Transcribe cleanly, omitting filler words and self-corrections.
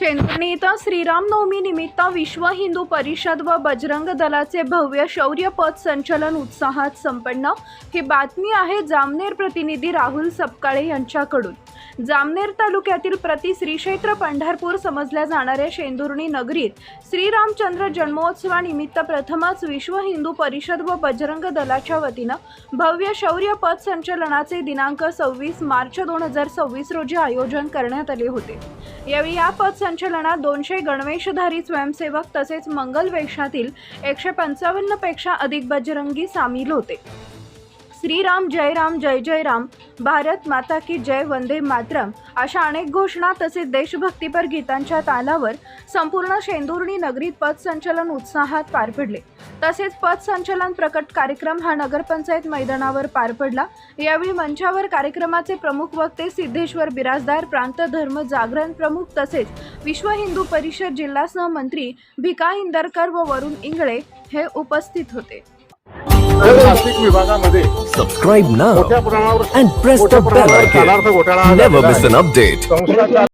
शेंदुर्णी इथं श्रीरामनवमी निमित्त विश्व हिंदू परिषद व बजरंग दलाचे भव्य शौर्य पथ संचलन उत्साहात संपन्न। ही बातमी आहे जामनेर प्रतिनिधी राहुल सपकाळे यांच्याकडून। जामनेर तालुक्यातील प्रति श्री क्षेत्र पंढरपूर समजल्या जाणाऱ्या शेंदुर्णी नगरीत श्रीरामचंद्र जन्मोत्सवानिमित्त प्रथमच विश्व हिंदू परिषद व बजरंग दलाच्या वतीनं भव्य शौर्य पथ संचलनाचे दिनांक 26 मार्च 2026 रोजी आयोजन करण्यात आले होते। यावेळी या पथ संचलनात 200 गणवेशधारी स्वयंसेवक तसेच मंगल वेशातील 155 पेक्षा अधिक बजरंगी सामील होते। श्रीराम जय जय राम, भारत माता की जय, वंदे मातरम अशा अनेक घोषणा तसेच देशभक्तीपर गीतांच्या तालावर संपूर्ण शेंदुर्णी नगरीत पथ संचलन उत्साहात पार पडले। तसेच पथ संचलन प्रकट कार्यक्रम हा नगरपंचायत मैदानावर पार पडला। यावेळी मंचावर कार्यक्रमाचे प्रमुख वक्ते सिद्धेश्वर बिराजदार, प्रांत धर्म जागरण प्रमुख तसेच विश्व हिंदू परिषद जिल्हा सहमंत्री भिका इंदरकर व वरुण इंगळे हे उपस्थित होते। नाशिक विभागामध्ये Subscribe now मोठ्या प्रमाणावर and press the bell icon. Never miss an update.